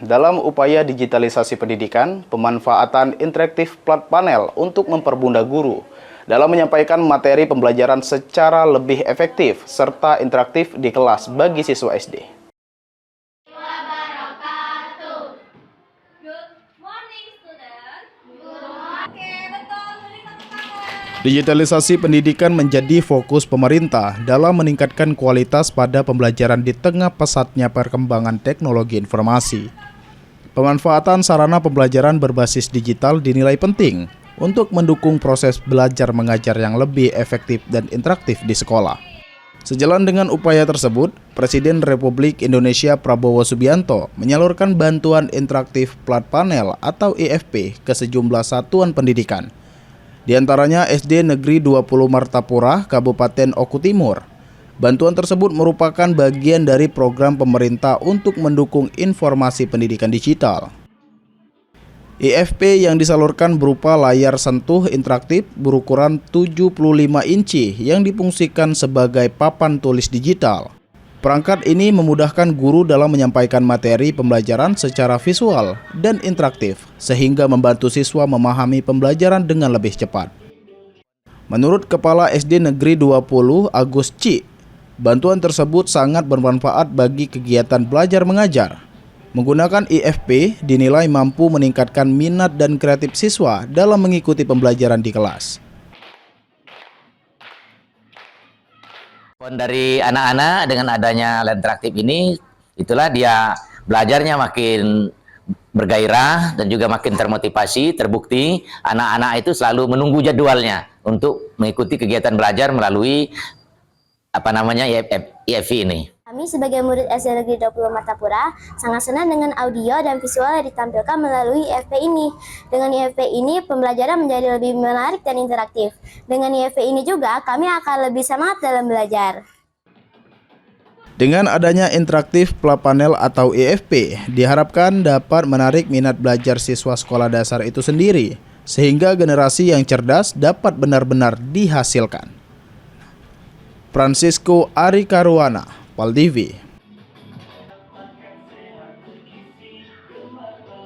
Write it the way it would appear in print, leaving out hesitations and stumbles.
Dalam upaya digitalisasi pendidikan, pemanfaatan interaktif plat panel untuk mempermudah guru dalam menyampaikan materi pembelajaran secara lebih efektif serta interaktif di kelas bagi siswa SD. Digitalisasi pendidikan menjadi fokus pemerintah dalam meningkatkan kualitas pada pembelajaran di tengah pesatnya perkembangan teknologi informasi. Pemanfaatan sarana pembelajaran berbasis digital dinilai penting untuk mendukung proses belajar mengajar yang lebih efektif dan interaktif di sekolah. Sejalan dengan upaya tersebut, Presiden Republik Indonesia Prabowo Subianto menyalurkan bantuan interaktif plat panel atau IFP ke sejumlah satuan pendidikan. Di antaranya SD Negeri 20 Martapura, Kabupaten Oku Timur. Bantuan tersebut merupakan bagian dari program pemerintah untuk mendukung informasi pendidikan digital. IFP yang disalurkan berupa layar sentuh interaktif berukuran 75 inci yang difungsikan sebagai papan tulis digital. Perangkat ini memudahkan guru dalam menyampaikan materi pembelajaran secara visual dan interaktif, sehingga membantu siswa memahami pembelajaran dengan lebih cepat. Menurut Kepala SD Negeri 20 Agus Ci, bantuan tersebut sangat bermanfaat bagi kegiatan belajar mengajar. Menggunakan IFP dinilai mampu meningkatkan minat dan kreatif siswa dalam mengikuti pembelajaran di kelas. Dari anak-anak dengan adanya layar interaktif ini, itulah dia belajarnya makin bergairah dan juga makin termotivasi. Terbukti anak-anak itu selalu menunggu jadwalnya untuk mengikuti kegiatan belajar melalui IFP ini. Kami sebagai murid SD Negeri 20 Martapura sangat senang dengan audio dan visual yang ditampilkan melalui IFP ini. Dengan IFP ini pembelajaran menjadi lebih menarik dan interaktif. Dengan IFP ini juga kami akan lebih semangat dalam belajar. Dengan adanya interaktif plat panel atau IFP, diharapkan dapat menarik minat belajar siswa sekolah dasar itu sendiri, sehingga generasi yang cerdas dapat benar-benar dihasilkan. Francisco Ari Karuana, Pal TV.